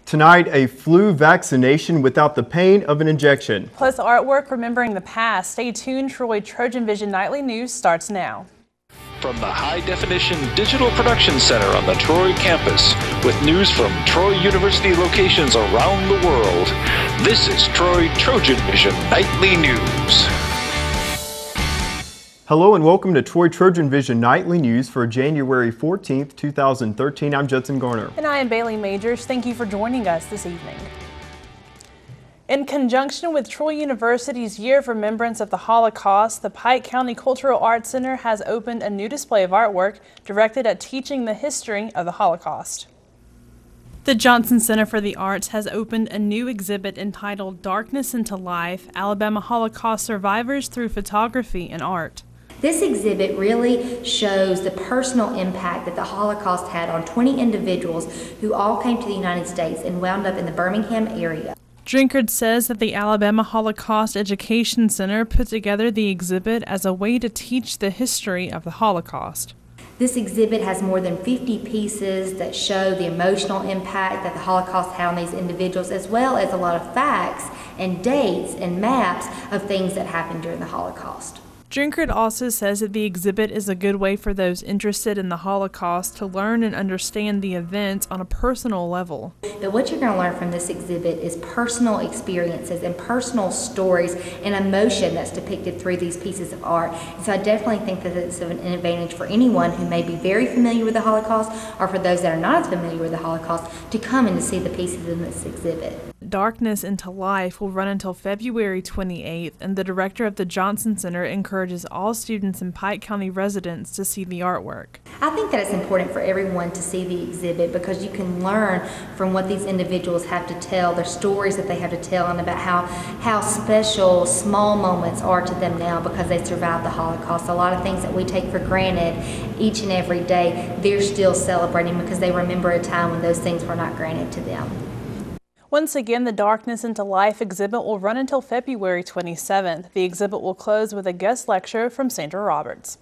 Tonight, a flu vaccination without the pain of an injection. Plus artwork remembering the past. Stay tuned. TrojanVision Nightly News starts now. From the high-definition digital production center on the Troy campus, with news from Troy University locations around the world, this is TrojanVision Nightly News. Hello and welcome to TrojanVision Nightly News for January 14th, 2013. I'm Judson Garner. And I am Bailey Majors. Thank you for joining us this evening. In conjunction with Troy University's Year of Remembrance of the Holocaust, the Pike County Cultural Arts Center has opened a new display of artwork directed at teaching the history of the Holocaust. The Johnson Center for the Arts has opened a new exhibit entitled Darkness into Life, Alabama Holocaust Survivors Through Photography and Art. This exhibit really shows the personal impact that the Holocaust had on 20 individuals who all came to the United States and wound up in the Birmingham area. Drinkard says that the Alabama Holocaust Education Center put together the exhibit as a way to teach the history of the Holocaust. This exhibit has more than 50 pieces that show the emotional impact that the Holocaust had on these individuals, as well as a lot of facts and dates and maps of things that happened during the Holocaust. Drinkard also says that the exhibit is a good way for those interested in the Holocaust to learn and understand the events on a personal level. But what you're going to learn from this exhibit is personal experiences and personal stories and emotion that's depicted through these pieces of art. And so I definitely think that it's an advantage for anyone who may be very familiar with the Holocaust, or for those that are not as familiar with the Holocaust, to come and to see the pieces in this exhibit. Darkness into Life will run until February 28th, and the director of the Johnson Center encourages all students and Pike County residents to see the artwork. I think that it's important for everyone to see the exhibit because you can learn from what these individuals have to tell, their stories that they have to tell, and about how special small moments are to them now because they survived the Holocaust. A lot of things that we take for granted each and every day, they're still celebrating because they remember a time when those things were not granted to them. Once again, the Darkness into Life exhibit will run until February 27th. The exhibit will close with a guest lecture from Sandra Roberts.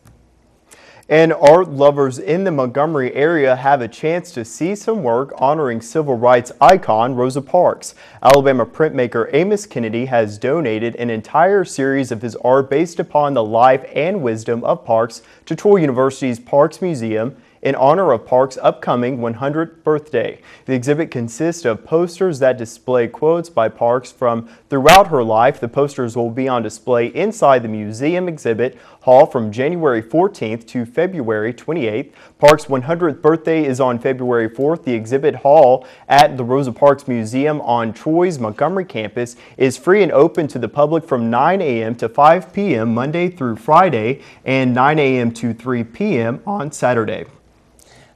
And art lovers in the Montgomery area have a chance to see some work honoring civil rights icon Rosa Parks. Alabama printmaker Amos Kennedy has donated an entire series of his art based upon the life and wisdom of Parks to Troy University's Parks Museum in honor of Parks' upcoming 100th birthday. The exhibit consists of posters that display quotes by Parks from throughout her life. The posters will be on display inside the museum exhibit hall from January 14th to February 28th. Parks' 100th birthday is on February 4th. The exhibit hall at the Rosa Parks Museum on Troy's Montgomery campus is free and open to the public from 9 a.m. to 5 p.m. Monday through Friday and 9 a.m. to 3 p.m. on Saturday.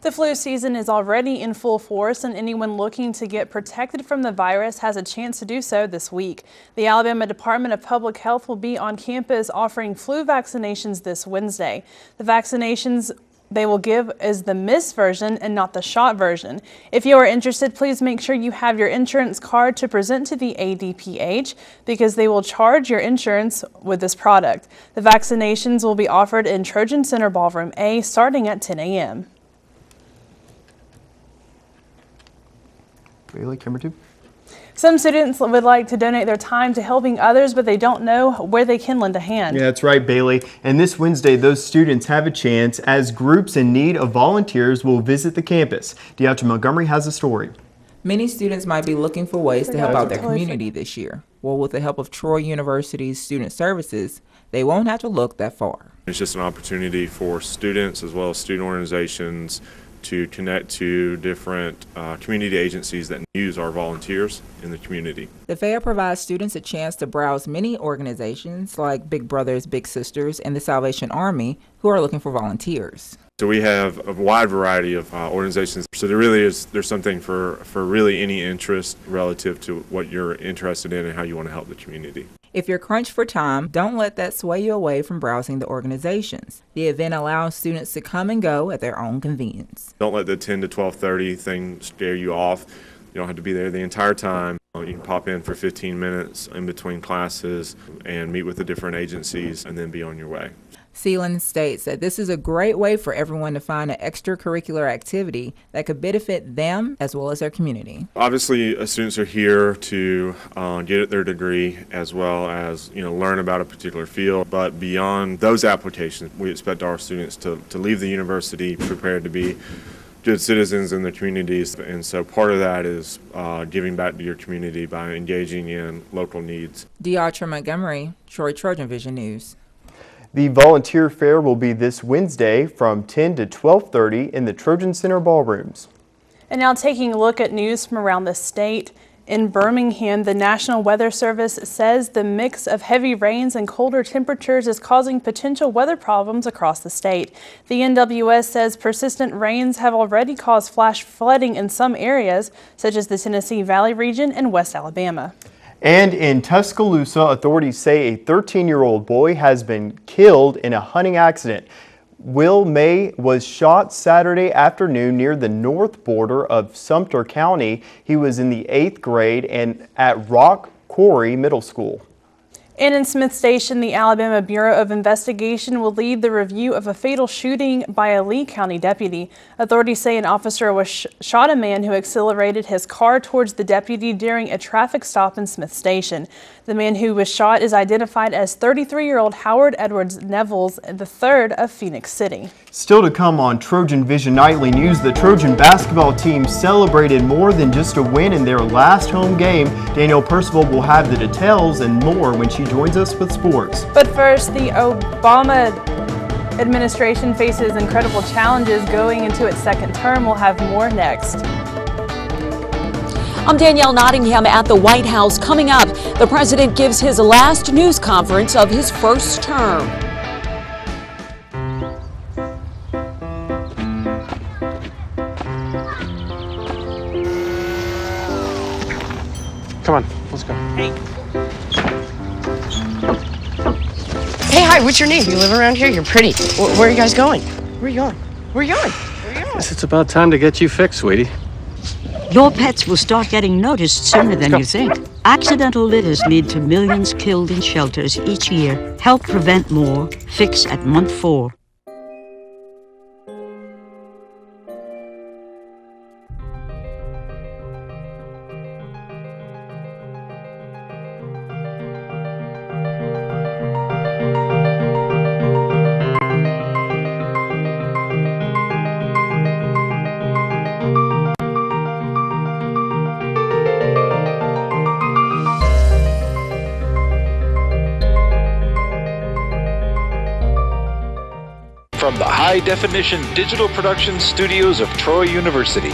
The flu season is already in full force, and anyone looking to get protected from the virus has a chance to do so this week. The Alabama Department of Public Health will be on campus offering flu vaccinations this Wednesday. The vaccinations they will give is the mist version and not the shot version. If you are interested, please make sure you have your insurance card to present to the ADPH because they will charge your insurance with this product. The vaccinations will be offered in Trojan Center Ballroom A starting at 10 a.m. Bailey, camera 2. Some students would like to donate their time to helping others, but they don't know where they can lend a hand. Yeah, that's right, Bailey. And this Wednesday, those students have a chance as groups in need of volunteers will visit the campus. DeAutra Montgomery has a story. Many students might be looking for ways to help out their community this year. Well, with the help of Troy University's Student Services, they won't have to look that far. It's just an opportunity for students as well as student organizations to connect to different community agencies that use our volunteers in the community. The fair provides students a chance to browse many organizations like Big Brothers Big Sisters and the Salvation Army who are looking for volunteers. So we have a wide variety of organizations. So there's something for really any interest relative to what you're interested in and how you want to help the community. If you're crunched for time, don't let that sway you away from browsing the organizations. The event allows students to come and go at their own convenience. Don't let the 10 to 12:30 thing scare you off. You don't have to be there the entire time. You can pop in for 15 minutes in between classes and meet with the different agencies and then be on your way. Seelan states that this is a great way for everyone to find an extracurricular activity that could benefit them as well as their community. Obviously, students are here to get their degree as well as learn about a particular field. But beyond those applications, we expect our students to leave the university prepared to be good citizens in their communities. And so part of that is giving back to your community by engaging in local needs. Deatra Montgomery, TrojanVision News. The volunteer fair will be this Wednesday from 10 to 12:30 in the Trojan Center ballrooms. And now taking a look at news from around the state. In Birmingham, the National Weather Service says the mix of heavy rains and colder temperatures is causing potential weather problems across the state. The NWS says persistent rains have already caused flash flooding in some areas, such as the Tennessee Valley region and West Alabama. And in Tuscaloosa, authorities say a 13-year-old boy has been killed in a hunting accident. Will May was shot Saturday afternoon near the north border of Sumter County. He was in the 8th grade and at Rock Quarry Middle School. And in Smith Station, the Alabama Bureau of Investigation will lead the review of a fatal shooting by a Lee County deputy. Authorities say an officer was shot a man who accelerated his car towards the deputy during a traffic stop in Smith Station. The man who was shot is identified as 33-year-old Howard Edwards Nevels, III of Phoenix City. Still to come on TrojanVision Nightly News, the Trojan basketball team celebrated more than just a win in their last home game. Danielle Percival will have the details and more when she joins us with sports. But first, the Obama administration faces incredible challenges going into its second term. We'll have more next. I'm Danielle Nottingham at the White House. Coming up, the president gives his last news conference of his first term. Come on, let's go. Hey, hi, what's your name? You live around here? You're pretty. Where are you guys going? Where are you going? Where are you going? Where are you going? Guess it's about time to get you fixed, sweetie. Your pets will start getting noticed sooner than you think. Accidental litters lead to millions killed in shelters each year. Help prevent more. Fix at month 4. From the high-definition digital production studios of Troy University,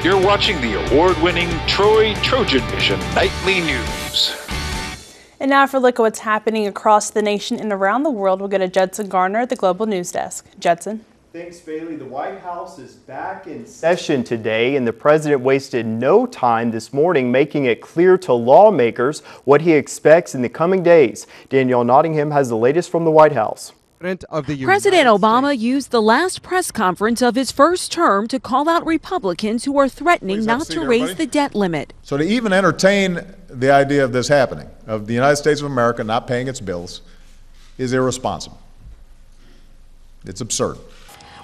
you're watching the award-winning TrojanVision Nightly News. And now for a look at what's happening across the nation and around the world, we'll go to Judson Garner at the Global News Desk. Judson. Thanks, Bailey. The White House is back in session today, and the president wasted no time this morning making it clear to lawmakers what he expects in the coming days. Danielle Nottingham has the latest from the White House. President Obama used the last press conference of his first term to call out Republicans who are threatening not to raise the debt limit. So to even entertain the idea of this happening, of the United States of America not paying its bills, is irresponsible. It's absurd.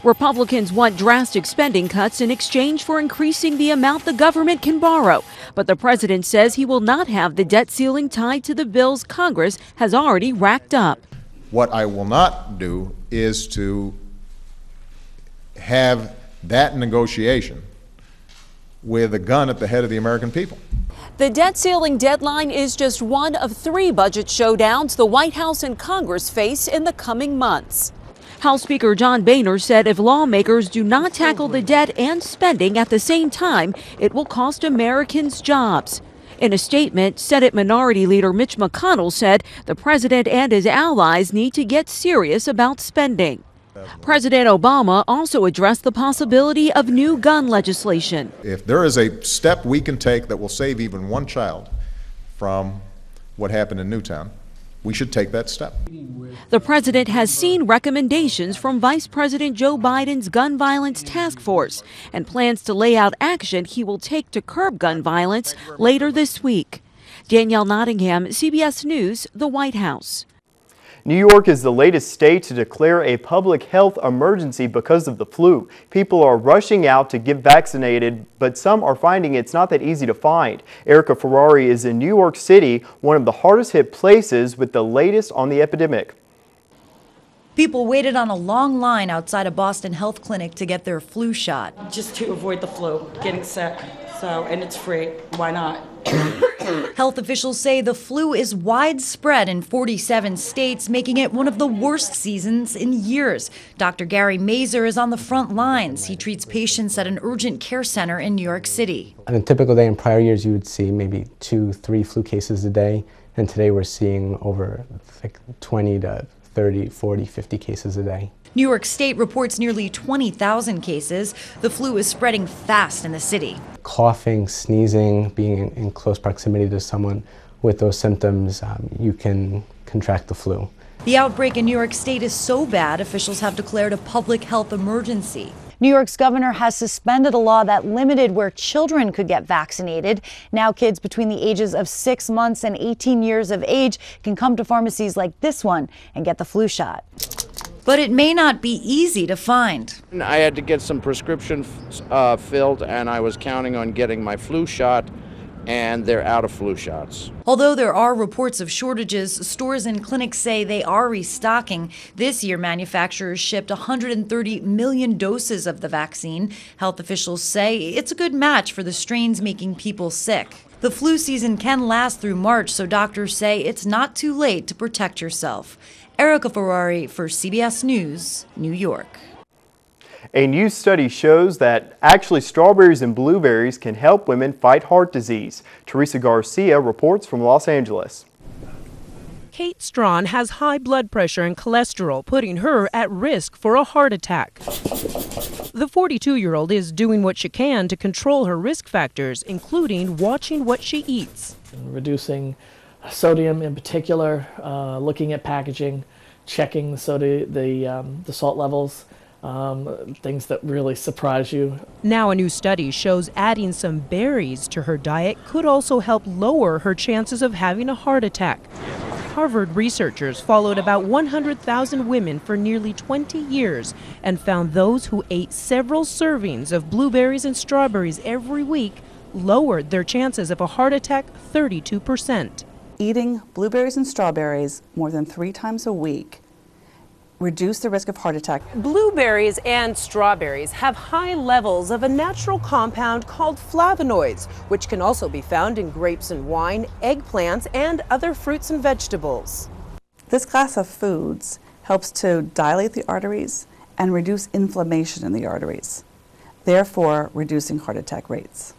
Republicans want drastic spending cuts in exchange for increasing the amount the government can borrow. But the president says he will not have the debt ceiling tied to the bills Congress has already racked up. What I will not do is to have that negotiation with a gun at the head of the American people. The debt ceiling deadline is just one of 3 budget showdowns the White House and Congress face in the coming months. House Speaker John Boehner said if lawmakers do not tackle the debt and spending at the same time, it will cost Americans jobs. In a statement, Senate Minority Leader Mitch McConnell said the president and his allies need to get serious about spending. President Obama also addressed the possibility of new gun legislation. If there is a step we can take that will save even one child from what happened in Newtown, we should take that step. The president has seen recommendations from Vice President Joe Biden's gun violence task force and plans to lay out action he will take to curb gun violence later this week. Danielle Nottingham, CBS News, the White House. New York is the latest state to declare a public health emergency because of the flu. People are rushing out to get vaccinated, but some are finding it's not that easy to find. Erica Ferrari is in New York City, one of the hardest hit places, with the latest on the epidemic. People waited on a long line outside a Boston health clinic to get their flu shot. Just to avoid the flu, getting sick. And it's free. Why not? Health officials say the flu is widespread in 47 states, making it one of the worst seasons in years. Dr. Gary Mazur is on the front lines. He treats patients at an urgent care center in New York City. On a typical day in prior years, you would see maybe 2-3 flu cases a day, and today we're seeing over 20 to 30, 40, 50 cases a day. New York State reports nearly 20,000 cases. The flu is spreading fast in the city. Coughing, sneezing, being in close proximity to someone with those symptoms, you can contract the flu. The outbreak in New York State is so bad, officials have declared a public health emergency. New York's governor has suspended a law that limited where children could get vaccinated. Now kids between the ages of 6 months and 18 years of age can come to pharmacies like this one and get the flu shot. But it may not be easy to find. I had to get some prescriptions filled, and I was counting on getting my flu shot, and they're out of flu shots. Although there are reports of shortages, stores and clinics say they are restocking. This year, manufacturers shipped 130 million doses of the vaccine. Health officials say it's a good match for the strains making people sick. The flu season can last through March, so doctors say it's not too late to protect yourself. Erica Ferrari for CBS News, New York. A new study shows that actually strawberries and blueberries can help women fight heart disease. Teresa Garcia reports from Los Angeles. Kate Strawn has high blood pressure and cholesterol, putting her at risk for a heart attack. The 42-year-old is doing what she can to control her risk factors, including watching what she eats. Reducing sodium in particular, looking at packaging, checking the salt levels, things that really surprise you. Now a new study shows adding some berries to her diet could also help lower her chances of having a heart attack. Harvard researchers followed about 100,000 women for nearly 20 years and found those who ate several servings of blueberries and strawberries every week lowered their chances of a heart attack 32%. Eating blueberries and strawberries more than 3 times a week reduce the risk of heart attack. Blueberries and strawberries have high levels of a natural compound called flavonoids, which can also be found in grapes and wine, eggplants, and other fruits and vegetables. This class of foods helps to dilate the arteries and reduce inflammation in the arteries, therefore reducing heart attack rates.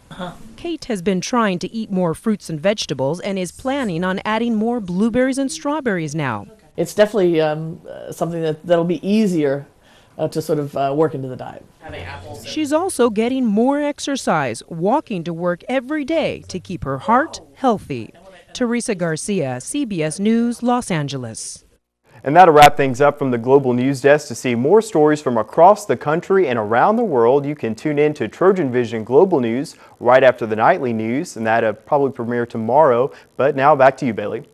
Kate has been trying to eat more fruits and vegetables and is planning on adding more blueberries and strawberries now. It's definitely something that'll be easier to sort of work into the diet. She's also getting more exercise, walking to work every day to keep her heart healthy. Teresa Garcia, CBS News, Los Angeles. And that'll wrap things up from the Global News Desk. To see more stories from across the country and around the world, you can tune in to TrojanVision Global News right after the nightly news, and that'll probably premiere tomorrow. But now back to you, Bailey.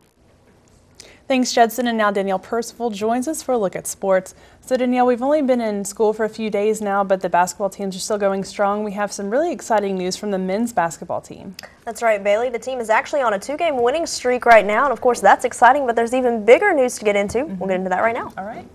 Thanks, Judson. And now Danielle Percival joins us for a look at sports. So Danielle, we've only been in school for a few days now, but the basketball teams are still going strong. We have some really exciting news from the men's basketball team. That's right, Bailey. The team is actually on a 2-game winning streak right now, and of course that's exciting, but there's even bigger news to get into. We'll get into that right now. All right.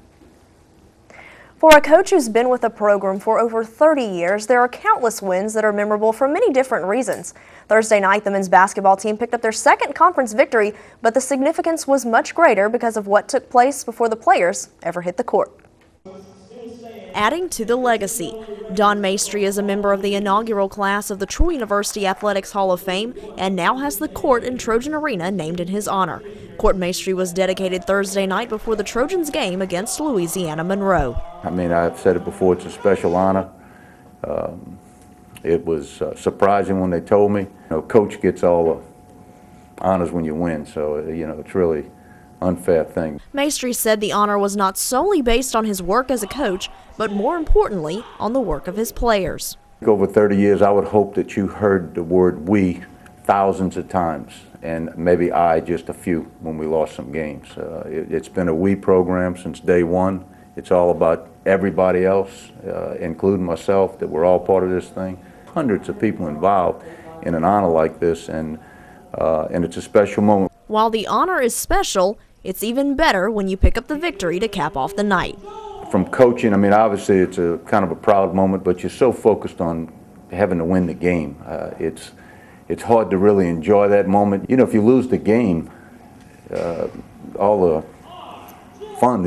For a coach who's been with the program for over 30 years, there are countless wins that are memorable for many different reasons. Thursday night, the men's basketball team picked up their second conference victory, but the significance was much greater because of what took place before the players ever hit the court. Adding to the legacy, Don Maestri is a member of the inaugural class of the Troy University Athletics Hall of Fame and now has the court in Trojan Arena named in his honor. Court Maestri was dedicated Thursday night before the Trojans game against Louisiana Monroe. I mean, I've said it before, it's a special honor. It was surprising when they told me. You know, coach gets all the honors when you win, so, you know, it's really unfair thing. Maestri said the honor was not solely based on his work as a coach, but more importantly, on the work of his players. Over 30 years, I would hope that you heard the word "we" thousands of times, and maybe just a few when we lost some games. It's been a we program since day one. It's all about everybody else, including myself, that we're all part of this thing. Hundreds of people involved in an honor like this, and it's a special moment. While the honor is special, it's even better when you pick up the victory to cap off the night. From coaching, I mean, obviously it's a kind of a proud moment, but you're so focused on having to win the game. It's hard to really enjoy that moment. You know, if you lose the game, all the fun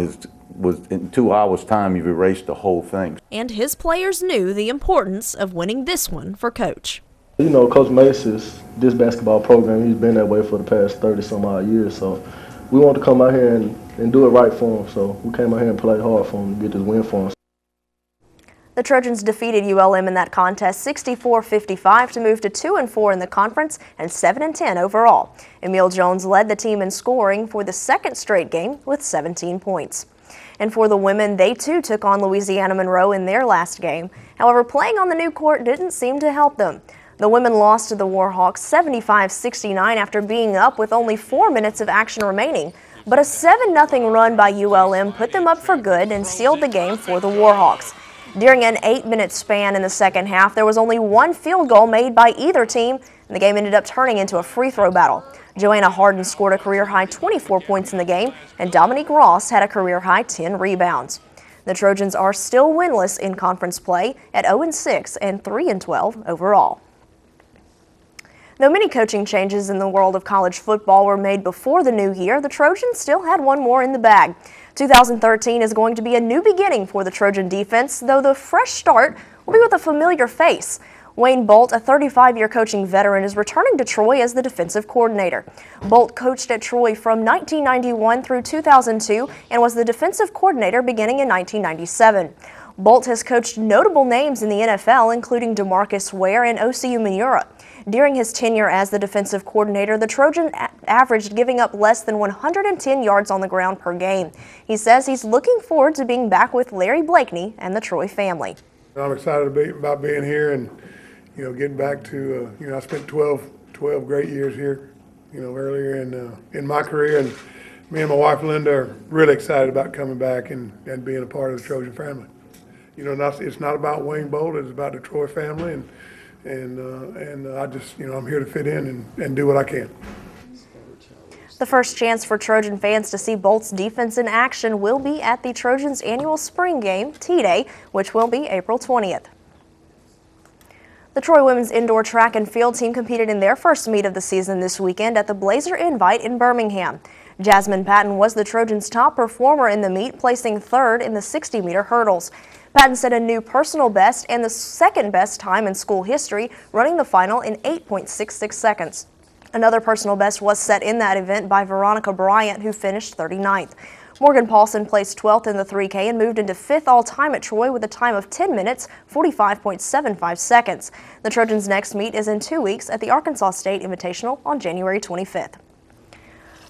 was in 2 hours' time, you've erased the whole thing. And his players knew the importance of winning this one for Coach. You know, Coach Mace is this basketball program. He's been that way for the past 30-some-odd years. So we want to come out here and do it right for him. So we came out here and played hard for him to get this win for him. The Trojans defeated ULM in that contest 64-55 to move to 2-4 in the conference and 7-10 overall. Emil Jones led the team in scoring for the second straight game with 17 points. And for the women, they too took on Louisiana Monroe in their last game. However, playing on the new court didn't seem to help them. The women lost to the Warhawks 75-69 after being up with only 4 minutes of action remaining. But a 7-0 run by ULM put them up for good and sealed the game for the Warhawks. During an 8-minute span in the second half, there was only one field goal made by either team, and the game ended up turning into a free throw battle. Joanna Harden scored a career-high 24 points in the game, and Dominique Ross had a career-high 10 rebounds. The Trojans are still winless in conference play at 0-6 and 3-12 overall. Though many coaching changes in the world of college football were made before the new year, the Trojans still had one more in the bag. 2013 is going to be a new beginning for the Trojan defense, though the fresh start will be with a familiar face. Wayne Bolt, a 35-year coaching veteran, is returning to Troy as the defensive coordinator. Bolt coached at Troy from 1991 through 2002 and was the defensive coordinator beginning in 1997. Bolt has coached notable names in the NFL, including DeMarcus Ware and OCU Miura. During his tenure as the defensive coordinator, the Trojan averaged giving up less than 110 yards on the ground per game. He says he's looking forward to being back with Larry Blakeney and the Troy family. I'm excited about being here and, getting back to, I spent 12 great years here, earlier in my career, and me and my wife Linda are really excited about coming back and being a part of the Trojan family. It's not about Wayne Bolt, it's about the Troy family, and I just, I'm here to fit in and do what I can. The first chance for Trojan fans to see Bolt's defense in action will be at the Trojans' annual spring game, T-Day, which will be April 20th. The Troy women's indoor track and field team competed in their first meet of the season this weekend at the Blazer Invite in Birmingham. Jasmine Patton was the Trojans' top performer in the meet, placing third in the 60-meter hurdles. Patton set a new personal best and the second best time in school history, running the final in 8.66 seconds. Another personal best was set in that event by Veronica Bryant, who finished 39th. Morgan Paulson placed 12th in the 3K and moved into 5th all-time at Troy with a time of 10 minutes, 45.75 seconds. The Trojans' next meet is in 2 weeks at the Arkansas State Invitational on January 25th.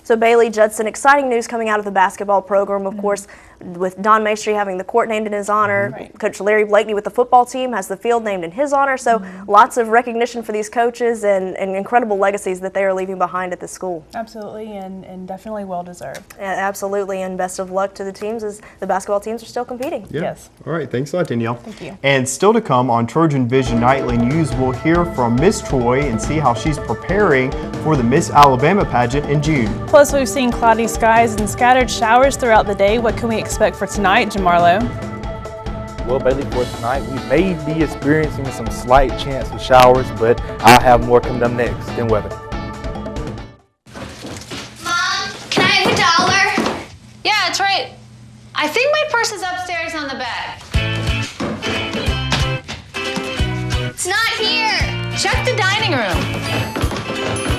So Bailey Judson, exciting news coming out of the basketball program, of course, with Don Maestri having the court named in his honor. Right. Coach Larry Blakeney with the football team has the field named in his honor. So lots of recognition for these coaches and incredible legacies that they are leaving behind at the school. Absolutely, and definitely well-deserved. Absolutely, and best of luck to the teams as the basketball teams are still competing. Yeah. Yes. All right, thanks a lot, Danielle. Thank you. And still to come on TrojanVision Nightly News, we'll hear from Miss Troy and see how she's preparing for the Miss Alabama pageant in June. Plus, we've seen cloudy skies and scattered showers throughout the day. What can we expect for tonight, Jamarlo? Well, Bailey, for tonight, we may be experiencing some slight chance of showers, but I'll have more coming up next in weather. Mom, can I have $1? Yeah, it's right. I think my purse is upstairs on the bed. It's not here. Check the dining room.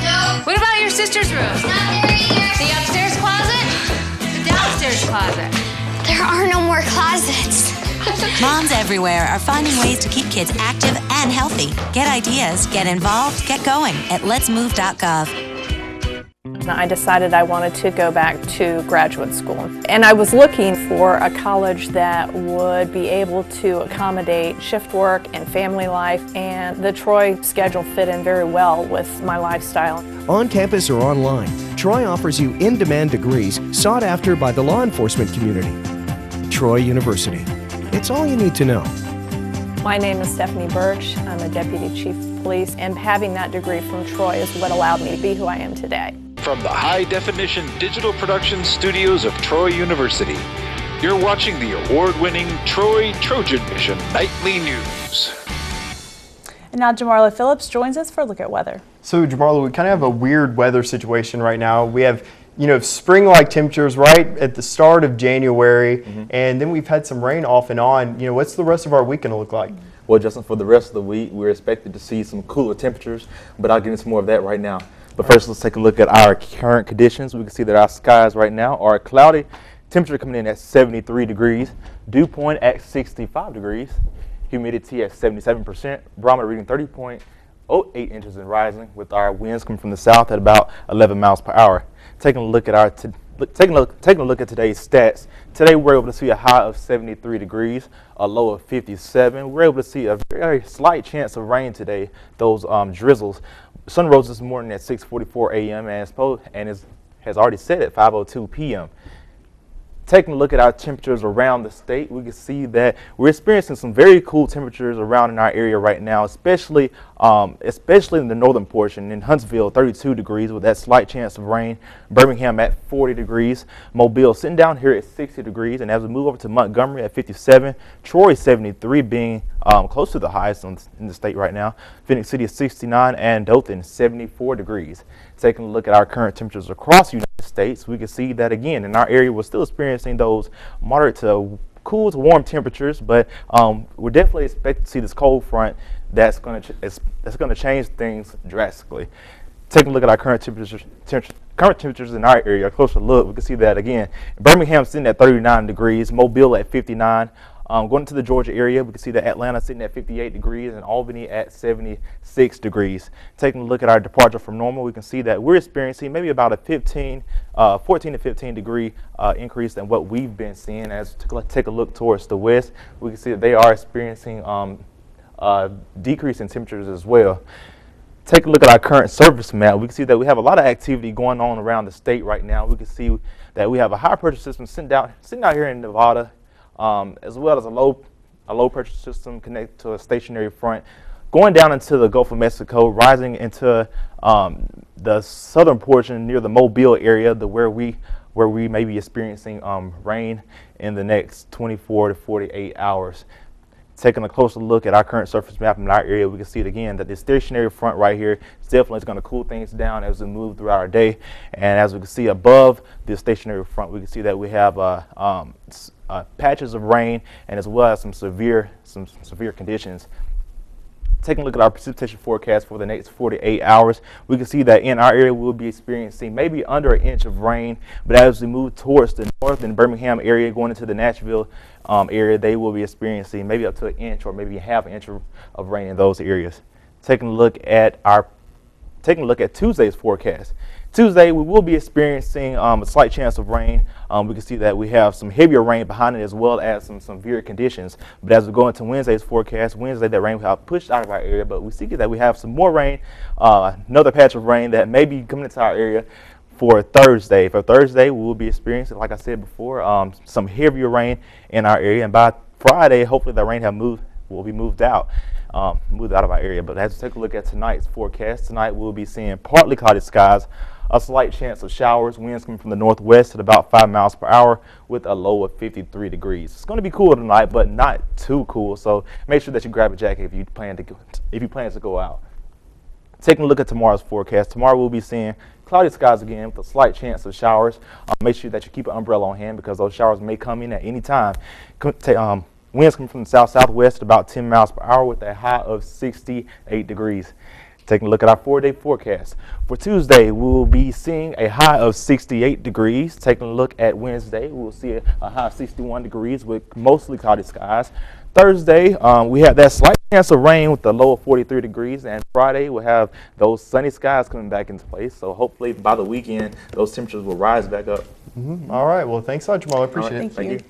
No. What about your sister's room? It's not there either. The upstairs closet? The downstairs closet? There are no more closets. Moms everywhere are finding ways to keep kids active and healthy. Get ideas, get involved, get going at letsmove.gov. I decided I wanted to go back to graduate school, and I was looking for a college that would be able to accommodate shift work and family life, and the Troy schedule fit in very well with my lifestyle. On campus or online, Troy offers you in-demand degrees sought after by the law enforcement community. Troy University. It's all you need to know. My name is Stephanie Birch. I'm a Deputy Chief of Police, and having that degree from Troy is what allowed me to be who I am today. From the high-definition digital production studios of Troy University, you're watching the award-winning TrojanVision Nightly News. And now Jamarla Phillips joins us for a look at weather. So Jamarla, we kind of have a weird weather situation right now. We have, spring-like temperatures right at the start of January, and then we've had some rain off and on. What's the rest of our week going to look like? Well, Justin, for the rest of the week, we're expected to see some cooler temperatures, but I'll get into more of that right now. But first, let's take a look at our current conditions. We can see that our skies right now are cloudy, temperature coming in at 73 degrees, dew point at 65 degrees, humidity at 77%, barometer reading 30.08 inches and rising, with our winds coming from the south at about 11 miles per hour. Taking a look at taking a look at today's stats. Today we're able to see a high of 73 degrees, a low of 57. We're able to see a very slight chance of rain today, those drizzles. Sun rose this morning at 6:44 a.m. and has already set at 5:02 p.m. Taking a look at our temperatures around the state, we can see that we're experiencing some very cool temperatures around in our area right now, especially in the northern portion. In Huntsville, 32 degrees with that slight chance of rain. Birmingham at 40 degrees. Mobile sitting down here at 60 degrees. And as we move over to Montgomery at 57, Troy 73 being close to the highest in the state right now. Phoenix City is 69 and Dothan 74 degrees. Taking a look at our current temperatures across the United States, we can see that again in our area we're still experiencing those moderate to cool to warm temperatures, but we're definitely expecting to see this cold front that's going to change things drastically. Taking a look at our current temperatures in our area, a closer look, we can see that again. Birmingham sitting at 39 degrees, Mobile at 59. Going to the Georgia area, we can see that Atlanta sitting at 58 degrees and Albany at 76 degrees. Taking a look at our departure from normal, we can see that we're experiencing maybe about a 14 to 15 degree increase than what we've been seeing. As we take a look towards the west, we can see that they are experiencing decrease in temperatures as well. Take a look at our current surface map. We can see that we have a lot of activity going on around the state right now. We can see that we have a high pressure system sitting out here in Nevada, as well as a low pressure system connected to a stationary front going down into the Gulf of Mexico, rising into the southern portion near the Mobile area, where we may be experiencing rain in the next 24 to 48 hours. Taking a closer look at our current surface map in our area, we can see it again that the stationary front right here is definitely going to cool things down as we move throughout our day. And as we can see above the stationary front, we can see that we have patches of rain and as well as some severe conditions. Taking a look at our precipitation forecast for the next 48 hours, we can see that in our area we'll be experiencing maybe under an inch of rain, but as we move towards the north in Birmingham area, going into the Nashville area, they will be experiencing maybe up to an inch or maybe half an inch of rain in those areas. Taking a look at Tuesday's forecast. Tuesday, we will be experiencing a slight chance of rain. We can see that we have some heavier rain behind it as well as some severe conditions. But as we go into Wednesday's forecast, Wednesday that rain will have pushed out of our area, but we see that we have some more rain, another patch of rain that may be coming into our area for Thursday. For Thursday, we will be experiencing, like I said before, some heavier rain in our area. And by Friday, hopefully the rain will be moved out of our area. But as we take a look at tonight's forecast, tonight we'll be seeing partly cloudy skies, a slight chance of showers, winds coming from the northwest at about 5 miles per hour with a low of 53 degrees. It's going to be cool tonight, but not too cool. So make sure that you grab a jacket if you plan to go out. Taking a look at tomorrow's forecast, tomorrow we'll be seeing cloudy skies again with a slight chance of showers. Make sure that you keep an umbrella on hand because those showers may come in at any time. Winds coming from the south-southwest at about 10 miles per hour with a high of 68 degrees. Taking a look at our 4-day forecast. For Tuesday, we'll be seeing a high of 68 degrees. Taking a look at Wednesday, we'll see a high of 61 degrees with mostly cloudy skies. Thursday, we have that slight chance of rain with the low of 43 degrees, and Friday we'll have those sunny skies coming back into place. So hopefully by the weekend, those temperatures will rise back up. All right. Well, thanks a lot, Jamal. I appreciate it. Thank you.